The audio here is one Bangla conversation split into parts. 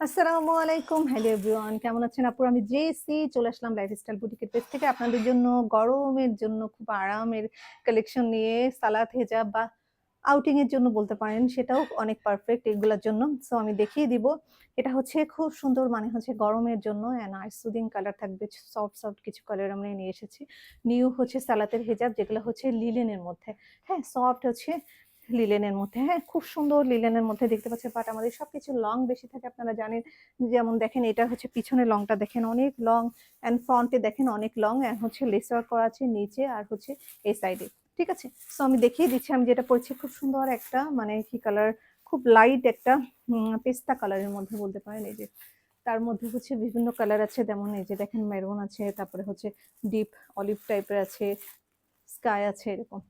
আসসালামু আলাইকুম। হ্যালো এভরিওয়ান, কেমন আছেন আপুরা? আমি জেসি চলে আসলাম লাইফস্টাইল বুটিকের পেজ থেকে আপনাদের জন্য গরমের জন্য খুব আরামের কালেকশন নিয়ে সালাত হেজাব বা আউটিং এর জন্য বলতে পারেন, সেটাও অনেক পারফেক্ট এগুলার জন্য। সো আমি দেখিয়ে দিব। এটা হচ্ছে খুব সুন্দর, মানে হচ্ছে গরমের জন্য নাইস সুদিং কালার থাকবে। সফট কিছু কালার আমরা নিয়ে এসেছি। নিউ হচ্ছে সালাতের হেজাব, যেগুলো হচ্ছে লিলেনের মধ্যে। হ্যাঁ, সফট হচ্ছে লিলেনের মধ্যে। হ্যাঁ, খুব সুন্দর লিলেনের মধ্যে দেখতে পাচ্ছেন। বাট আমাদের সবকিছু লং বেশি থাকে, আপনারা জানেন। যেমন দেখেন, এটা হচ্ছে পিছনের লংটা দেখেন অনেক লং, অ্যান্ড ফ্রন্টে দেখেন অনেক লং, অ্যান্ড হচ্ছে লেস ওয়ার্ক করা আছে নিচে আর হচ্ছে এই সাইডে। ঠিক আছে? সো আমি দেখিয়ে দিচ্ছি আমি যেটা পরেছি। খুব সুন্দর একটা, মানে কি কালার, খুব লাইট একটা পেস্তা কালারের মধ্যে বলতে পারেন। এই যে তার মধ্যে হচ্ছে বিভিন্ন কালার আছে, যেমন এই যে দেখেন মেরুন আছে, তারপরে হচ্ছে ডিপ অলিভ টাইপের আছে, স্কাই আছে, এরকম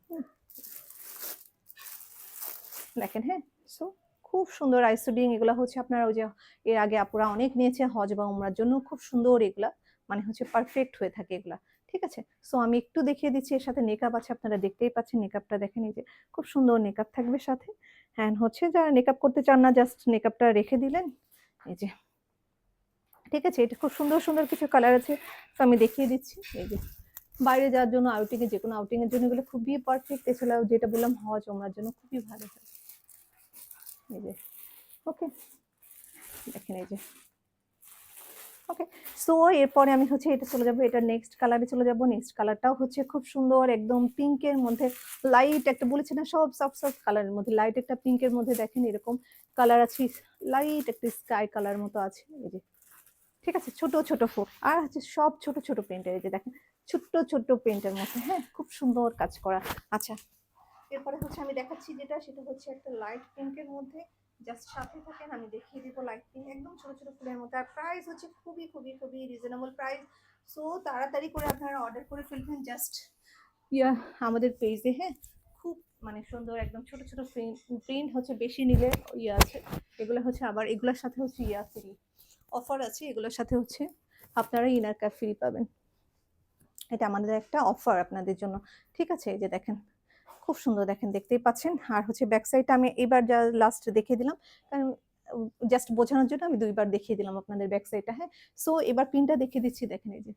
দেখেন। হ্যাঁ, সো খুব সুন্দর আইসুডিং। এগুলা হচ্ছে আপনার ওই যে এর আগে আপুরা অনেক নিয়েছে হজ বা উমরার জন্য, খুব সুন্দর এগুলা, মানে হচ্ছে পারফেক্ট হয়ে থাকে এগুলা। ঠিক আছে? সো আমি একটু দেখিয়ে দিচ্ছি। এর সাথে নেকআপ আছে, আপনারা দেখতেই পাচ্ছেন নেকআপটা দেখেন। এই যে খুব সুন্দর নেকআপ থাকবে সাথে। হ্যাঁ, হচ্ছে যারা নেকআপ করতে চান না, জাস্ট নেকআপটা রেখে দিলেন। এই যে, ঠিক আছে? এটা খুব সুন্দর কিছু কালার আছে। তো আমি দেখিয়ে দিচ্ছি। এই যে বাইরে যাওয়ার জন্য, আউটিং এ, যেকোনো আউটিং এর জন্য এগুলো খুবই পারফেক্ট। এছাড়াও যেটা বললাম হজ উমরার জন্য খুবই ভালো হয়। এই যে, ওকে, দেখেন এই যে, ওকে। সো এরপরে আমি হচ্ছে এটা চলে যাবো, এটা নেক্সট কালারে চলে যাবো। নেক্সট কালারটাও হচ্ছে খুব সুন্দর, একদম পিঙ্কের মধ্যে লাইট একটা, বলেছি না সব সফট কালারের মধ্যে লাইট একটা পিঙ্কের মধ্যে দেখেন এরকম কালার আছে। লাইট একটা স্কাই কালার মতো আছে। এই যে, ঠিক আছে, ছোট ফুল আর হচ্ছে সব ছোট প্রিন্টের। এই যে দেখেন ছোট্ট প্রিন্টের মধ্যে। হ্যাঁ, খুব সুন্দর কাজ করা। আচ্ছা, এরপরে হচ্ছে আমি দেখাচ্ছি যেটা, সেটা হচ্ছে একটা লাইট পিঙ্কের মধ্যে। জাস্ট সাথে থাকেন, আমি দেখিয়ে দিব। লাইট পিঙ্ক, একদম ছোট ফুলের মধ্যে। আর প্রাইস হচ্ছে খুবই রিজনেবল প্রাইস। সো তাড়াতাড়ি করে আপনারা অর্ডার করে ফেলবেন জাস্ট আমাদের পেজে। হ্যাঁ, খুব মানে সুন্দর একদম ছোট প্রিন্ট হচ্ছে, বেশি নিলে আছে। এগুলো হচ্ছে আবার এগুলোর সাথে হচ্ছে ফ্রি অফার আছে। এগুলোর সাথে হচ্ছে আপনারা ইনার ক্যাপ ফ্রি পাবেন। এটা আমাদের একটা অফার আপনাদের জন্য। ঠিক আছে? এই যে দেখেন খুব সুন্দর, দেখেন দেখতেই পাচ্ছেন। আর হচ্ছে ব্যাক সাইডটা আমি এবার যা লাস্ট দেখিয়ে দিলাম, কারণ জাস্ট বোঝানোর জন্য আমি দুইবার দেখিয়ে দিলাম আপনাদের ব্যাক সাইডটা। হ্যাঁ, সো এবার পিনটা দেখিয়ে দিচ্ছি। দেখেন এই যে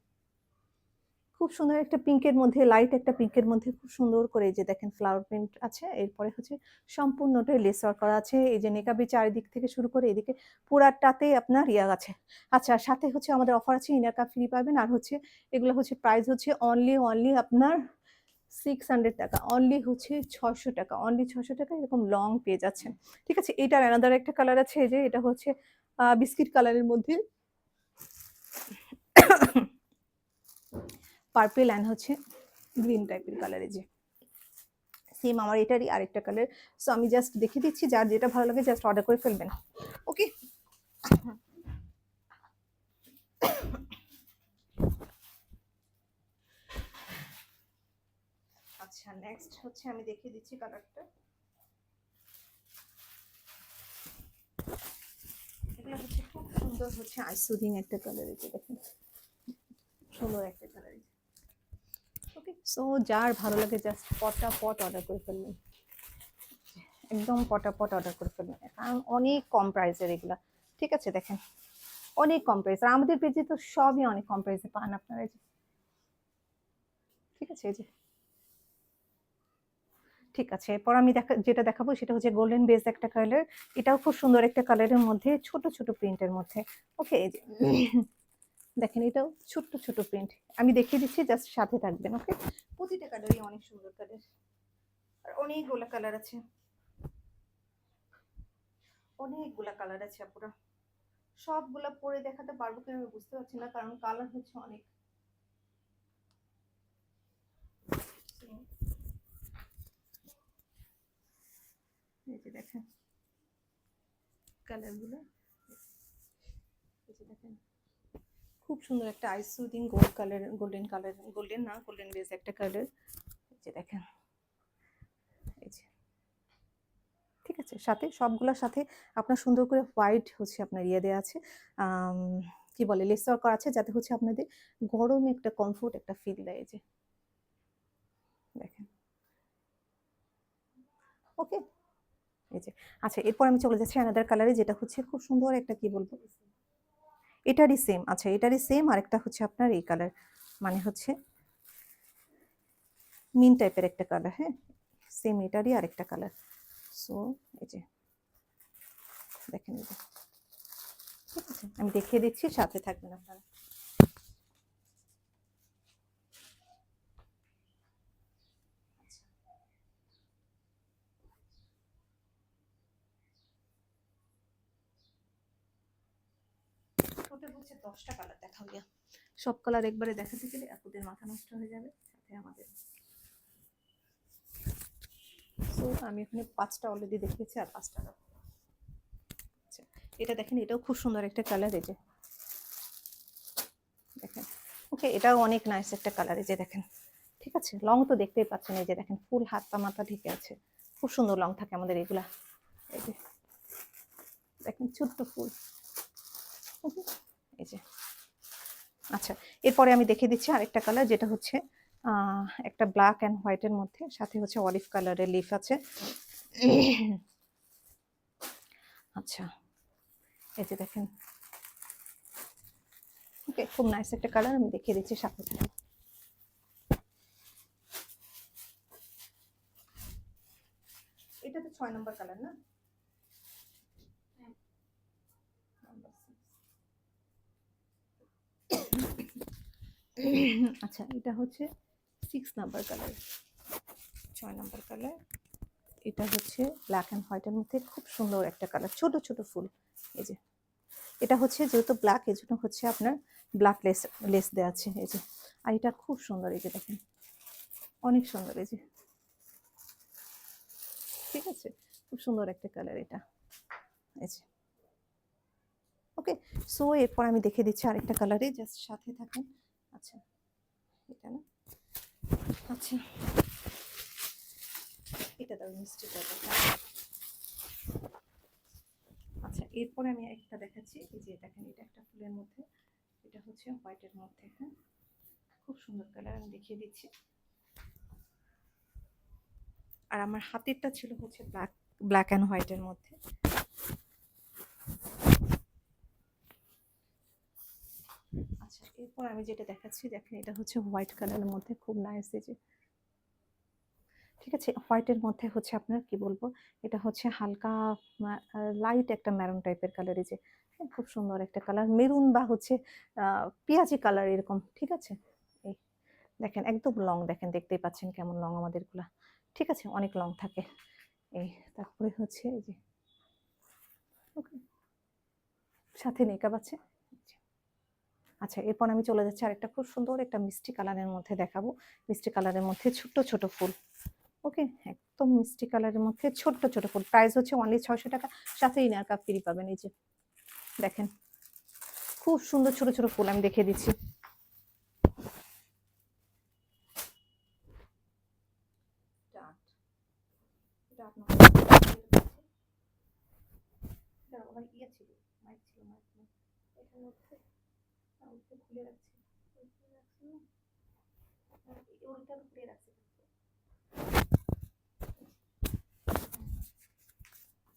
খুব সুন্দর একটা পিঙ্কের মধ্যে, লাইট একটা পিঙ্কের মধ্যে খুব সুন্দর করে এই যে দেখেন ফ্লাওয়ার প্রিন্ট আছে। এরপরে হচ্ছে সম্পূর্ণটাই লেস ওয়ার্ক করা আছে। এই যে নেকাবি চারিদিক থেকে শুরু করে এদিকে পুরাটাতেই আপনার আছে। আচ্ছা, সাথে হচ্ছে আমাদের অফার আছে, ইনার কাপ ফ্রি পাবেন। আর হচ্ছে এগুলো হচ্ছে প্রাইস হচ্ছে অনলি আপনার 600 টাকা, অনলি হচ্ছে 600 টাকা, অনলি 600 টাকা। এরকম লং পেয়ে যাচ্ছেন। ঠিক আছে? এটার অ্যানাদার একটা কালার আছে, এই যে এটা হচ্ছে বিস্কিট কালারের মধ্যে পার্পল অ্যান্ড হচ্ছে গ্রিন টাইপের কালারে। যে সেম আমার এটারই আরেকটা কালার। সো আমি জাস্ট দেখিয়ে দিচ্ছি, যার যেটা ভালো লাগে জাস্ট অর্ডার করে ফেলবেন। ওকে, আচ্ছা, নেক্সট হচ্ছে আমি দেখিয়ে দিচ্ছি কালারটা। এগুলো হচ্ছে খুব সুন্দর হচ্ছে আইসুদিং একটা কালার। এই যে দেখেন সুন্দর একটা কালার। ওকে, সো যার ভালো লাগে জাস্ট পটাপট অর্ডার করে ফেলবেন। একদম পটাপট অর্ডার করে ফেলবেন, কারণ অনেক কম প্রাইসের এগুলা। ঠিক আছে? দেখেন অনেক কম প্রাইস, আর আমাদের পেজে তো সবই অনেক কম প্রাইসে পান আপনারা। এই যে, ঠিক আছে? এই যে, ঠিক আছে, এরপর আমি যেটা দেখাবো সেটা হচ্ছে গোল্ডেন বেস একটা কালার। এটাও খুব সুন্দর একটা কালারের মধ্যে, ছোট প্রিন্টের মধ্যে। ওকে, এই যে দেখেন এটাও ছোট প্রিন্ট। আমি দেখিয়ে দিচ্ছি, জাস্ট সাথে থাকবেন। ওকে, প্রতিটা কালারই অনেক সুন্দর কালার, আর অনেকগুলা কালার আছে আপুরা। সবগুলা পরে দেখাতে পারবো কিনা আমি বুঝতে পারছি না, কারণ কালার হচ্ছে অনেক। এই যে দেখেন কালারগুলো, এই যে দেখেন খুব সুন্দর একটা আইস সুদিং গোল্ডেন বেস একটা কালার। এই যে দেখেন, এই যে, ঠিক আছে? সাথে সবগুলোর সাথে আপনার সুন্দর করে হোয়াইট হচ্ছে আপনার দেওয়া আছে, কি বলে, লেস ওয়ার্ক করা আছে, যাতে হচ্ছে আপনাদের গরমে একটা কমফোর্ট একটা ফিল দেয়। এই যে দেখেন, ওকে, এই যে। আচ্ছা, এরপর আমি চলে যাচ্ছি অ্যানাদার কালারে, যেটা হচ্ছে খুব সুন্দর একটা, কি বলবো, এটারই সেম, আচ্ছা এটারই সেম, আরেকটা হচ্ছে আপনার এই কালার, মানে হচ্ছে মিন টাইপের একটা কালার। হ্যাঁ, সেম এটারই আরেকটা কালার। সো এই যে দেখেন, এই যে ঠিক আছে, আমি দেখিয়ে দিচ্ছি, সাথে থাকবেন আপনারা। টোটাল হচ্ছে 10টা কালার দেখা হইয়া, সব কালার একবারে দেখাতে গেলে আপুদের মাথা নষ্ট হয়ে যাবে, সাথে আমাদের। সো আমি এখানে 5টা অলরেডি দেখিয়েছি, আর 5টা। আচ্ছা, এটা দেখেন, এটাও খুব সুন্দর একটা কালার, এই যে দেখেন। ওকে, এটাও অনেক নাইস একটা কালার, এই যে দেখেন। ঠিক আছে, লং তো দেখতেই পাচ্ছেন, এই যে দেখেন ফুল হাত পা মাথা ঢেকে আছে, খুব সুন্দর লং থাকে আমাদের এগুলা। এই যে দেখেন ছোট্ট ফুল। ওকে, এই যে। আচ্ছা, এরপরে আমি দেখিয়ে দিচ্ছি আরেকটা কালার, যেটা হচ্ছে একটা ব্ল্যাক অ্যান্ড হোয়াইটের মধ্যে, সাথে হচ্ছে অলিভ কালারের লিফ আছে। আচ্ছা, এই যে দেখেন। ওকে, খুব নাইস একটা কালার, আমি দেখিয়ে দিচ্ছি, সাথে থাকুন। এটা তো 6 নম্বর কালার না? আচ্ছা, এটা হচ্ছে 6 নাম্বার কালার, 6 নাম্বার কালার। এটা হচ্ছে ব্ল্যাক অ্যান্ড হোয়াইটের মধ্যে খুব সুন্দর একটা কালার, ছোট ছোট ফুল। এই যে এটা হচ্ছে যেহেতু ব্ল্যাক, এই জন্য হচ্ছে আপনার ব্ল্যাক লেস লেস দেওয়া আছে, এই যে। আর এটা খুব সুন্দর, এই যে দেখেন, অনেক সুন্দর, এই যে। ঠিক আছে, খুব সুন্দর একটা কালার এটা, এই যে। ওকে, সো এরপর আমি দেখে দিচ্ছি আরেকটা কালারে, জাস্ট সাথে থাকেন। আচ্ছা, এটা না, আচ্ছা এটা দাও, মিষ্টি কালারটা। আচ্ছা, এরপরে আমি একটা দেখাচ্ছি, এই যে দেখেন, এটা একটা ফুলের মধ্যে, এটা হচ্ছে হোয়াইটের মধ্যে। হ্যাঁ, খুব সুন্দর কালার, আমি দেখিয়ে দিচ্ছি। আর আমার হাতেরটা ছিল হচ্ছে ব্ল্যাক অ্যান্ড হোয়াইটের মধ্যে। আচ্ছা, এরপর আমি যেটা দেখাচ্ছি, দেখেন, এটা হচ্ছে হোয়াইট কালারের মধ্যে, খুব নাইস, এই যে। ঠিক আছে, হোয়াইটের মধ্যে হচ্ছে আপনার কি বলবো, এটা হচ্ছে হালকা লাইট একটা ম্যারুন টাইপের কালার, এই যে। হ্যাঁ, খুব সুন্দর একটা কালার, মেরুন বা হচ্ছে পেঁয়াজি কালার এরকম। ঠিক আছে, এই দেখেন একদম লং, দেখেন দেখতেই পাচ্ছেন কেমন লং আমাদের গুলা। ঠিক আছে, অনেক লং থাকে এই। তারপরে হচ্ছে এই যে, ওকে, সাথে মেকআপ আছে। আচ্ছা, এরপর আমি চলে যাচ্ছি আরেকটা খুব সুন্দর একটা মিষ্টি কালারের মধ্যে দেখাবো, মিষ্টি কালারের মধ্যে ছোট্ট ছোট ফুল। ওকে, একদম মিষ্টি কালারের মধ্যে ছোট্ট ছোট ফুল, প্রাইস হচ্ছে অনলি 600 টাকা, সাথে ইনার কাপ ফ্রি পাবেন। এই যে দেখেন, খুব সুন্দর ছোট ছোট ফুল, আমি দেখিয়ে দিচ্ছি। খুলে রাখছি, খুলে রাখছি।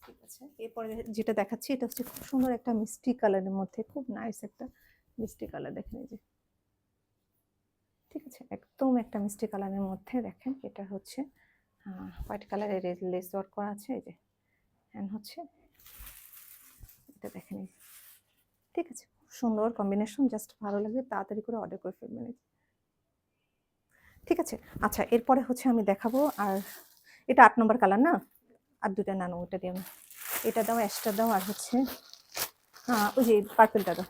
ঠিক আছে, এরপরে যেটা দেখাচ্ছি, এটা হচ্ছে খুব সুন্দর একটা মিষ্টি কালারের মধ্যে, খুব নাইস একটা মিষ্টি কালার, দেখেন এই যে। ঠিক আছে, একদম একটা মিষ্টি কালারের মধ্যে, দেখেন এটা হচ্ছে হোয়াইট কালারের লেস ওয়ার্ক করা আছে, এই যে। এন্ড হচ্ছে এটা দেখেন, ঠিক আছে, খুব সুন্দর কম্বিনেশন, জাস্ট ভালো লাগবে, তাড়াতাড়ি করে অর্ডার করে ফেলবেন। ঠিক আছে, আচ্ছা এরপরে হচ্ছে আমি দেখাবো, আর এটা 8 নম্বর কালার না, আর দুটা নানো, ওটা দিও না, এটা দাও, অ্যাশটা দাও, আর হচ্ছে ওই যে পার্পলটা দাও।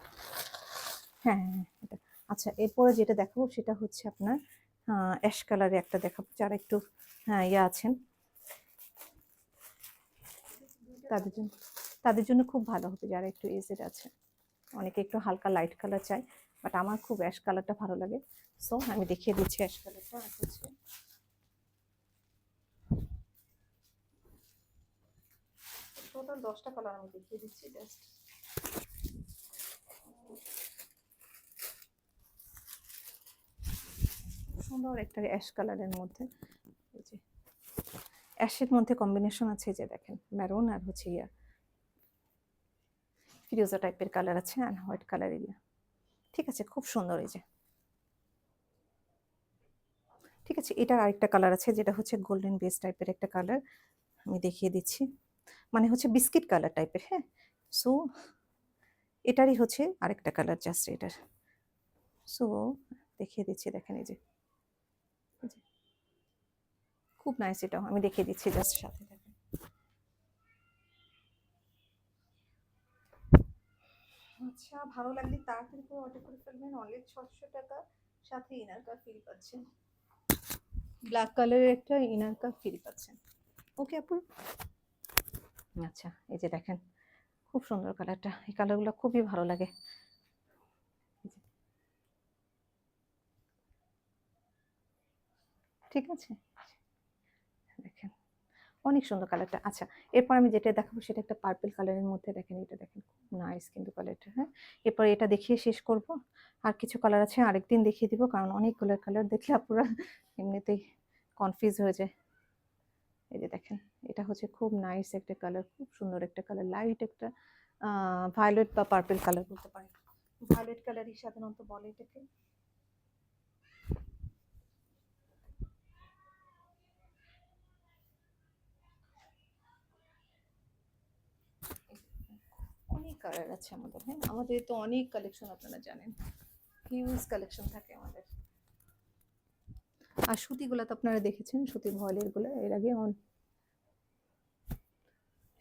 হ্যাঁ হ্যাঁ, এটা। আচ্ছা, এরপরে যেটা দেখাবো সেটা হচ্ছে আপনার অ্যাশ কালারে একটা দেখাবো, যারা একটু ইয়ে আছেন তাদের জন্য, তাদের জন্য খুব ভালো হবে, যারা একটু এজেড আছে। অনেকে একটু হালকা লাইট কালার চাই, বাট আমার খুব অ্যাশ কালারটা ভালো লাগে। সো আমি দেখিয়ে দিচ্ছি অ্যাশ কালারটা, আর হচ্ছে টোটাল 10টা কালার আমি দেখিয়ে দিচ্ছি, জাস্ট। সুন্দর একটা অ্যাশ কালারের মধ্যে, এই যে অ্যাশের মধ্যে কম্বিনেশন আছে, যে দেখেন ম্যারুন আর হচ্ছে ইয়া, ফিরোজা টাইপের কালার আছে আর হোয়াইট কালার এগুলো। ঠিক আছে, খুব সুন্দর এই যে। ঠিক আছে, এটার আরেকটা কালার আছে যেটা হচ্ছে গোল্ডেন বেস টাইপের একটা কালার, আমি দেখিয়ে দিচ্ছি। মানে হচ্ছে বিস্কিট কালার টাইপের, হ্যাঁ। সো এটারই হচ্ছে আরেকটা কালার জাস্ট এটার। সো দেখিয়ে দিচ্ছি, দেখেন এই যে, এই যে। খুব নাইস, এটাও আমি দেখিয়ে দিচ্ছি জাস্ট সাথে থাকেন। আচ্ছা, ভালো লাগলে তাড়াতাড়ি করে অর্ডার করে ফেলবেন। অনলি 600 টাকা, সাথে ইনার কাপ ফ্রি পাচ্ছেন। ব্ল্যাক কালারের একটা ইনার কাপ ফ্রি পাচ্ছেন। ওকে আপু। আচ্ছা, এই যে দেখেন খুব সুন্দর কালারটা, এই কালারগুলো খুবই ভালো লাগে। ঠিক আছে, দেখেন অনেক সুন্দর কালারটা। আচ্ছা, এরপর আমি যেটা দেখাবো সেটা একটা পার্পল কালারের মধ্যে, দেখেন এটা দেখেন খুব নাইস কিন্তু কালারটা, হ্যাঁ। এরপর এটা দেখিয়ে শেষ করব। আর কিছু কালার আছে আরেকদিন দেখিয়ে দিব, কারণ অনেকগুলো কালার দেখলে আপনারা এমনিতেই কনফিউজ হয়ে যায়। এই যে দেখেন, এটা হচ্ছে খুব নাইস একটা কালার, খুব সুন্দর একটা কালার, লাইট একটা ভায়োলেট বা পার্পল কালার বলতে পারেন। ভায়োলেট কালারই সাধারণত বলে এটাকে। অনেক কালার আছে আমাদের, হ্যাঁ। আমাদের তো অনেক কালেকশন, আপনারা জানেন হিউজ কালেকশন থাকে আমাদের। আর সুতিগুলো তো আপনারা দেখেছেন, সুতি ভয়েলের গুলো এর আগে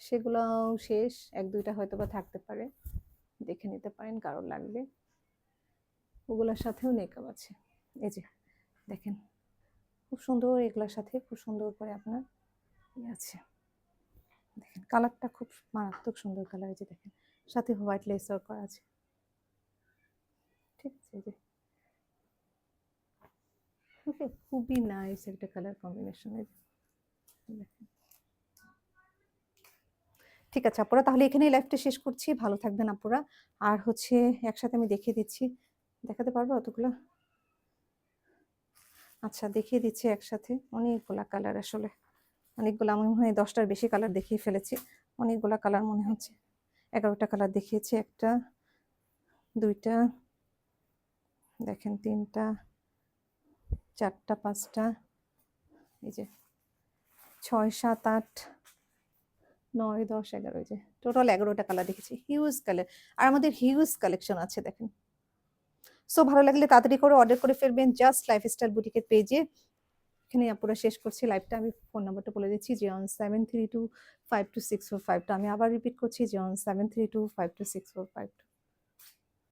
সেগুলো শেষ, এক দুইটা হয়তো বা থাকতে পারে, দেখে নিতে পারেন কারোর লাগবে। ওগুলোর সাথেও নেকআপ আছে, এই যে দেখেন খুব সুন্দর, এগুলোর সাথে খুব সুন্দর করে আপনার ইয়ে আছে। দেখেন কালারটা খুব মারাত্মক সুন্দর কালার, এই যে দেখেন সাথে হোয়াইট লেস ওয়ার্ক করা আছে। ঠিক আছে, এই যে ওকে, খুবই নাইস একটা কালার কম্বিনেশন। দেখেন, ঠিক আছে আপুরা, তাহলে এখানেই লাইভটা শেষ করছি। ভালো থাকবেন আপুরা। আর হচ্ছে একসাথে আমি দেখিয়ে দিচ্ছি, দেখাতে পারবো অতগুলো? আচ্ছা, দেখিয়ে দিচ্ছি একসাথে অনেকগুলা কালার, আসলে অনেকগুলো, আমি মনে হয় 10টার বেশি কালার দেখিয়ে ফেলেছি। অনেকগুলা কালার মনে হচ্ছে, 11টা কালার দেখিয়েছি। একটা, দুইটা, দেখেন তিনটা, চারটা, পাঁচটা, এই যে 6, 7, 8, 9, 10, 11, এই যে টোটাল 11টা কালার দেখেছি। হিউজ কালার, আর আমাদের হিউজ কালেকশন আছে দেখেন। সো ভালো লাগলে তাড়াতাড়ি করে অর্ডার করে ফেলবেন জাস্ট লাইফস্টাইল বুটিকের পেজে। এখানে আপুরা শেষ করছি লাইভটা। আমি ফোন নাম্বারটা বলে দিচ্ছি, 0732526452। আমি আবার রিপিট করছি, 0732526452।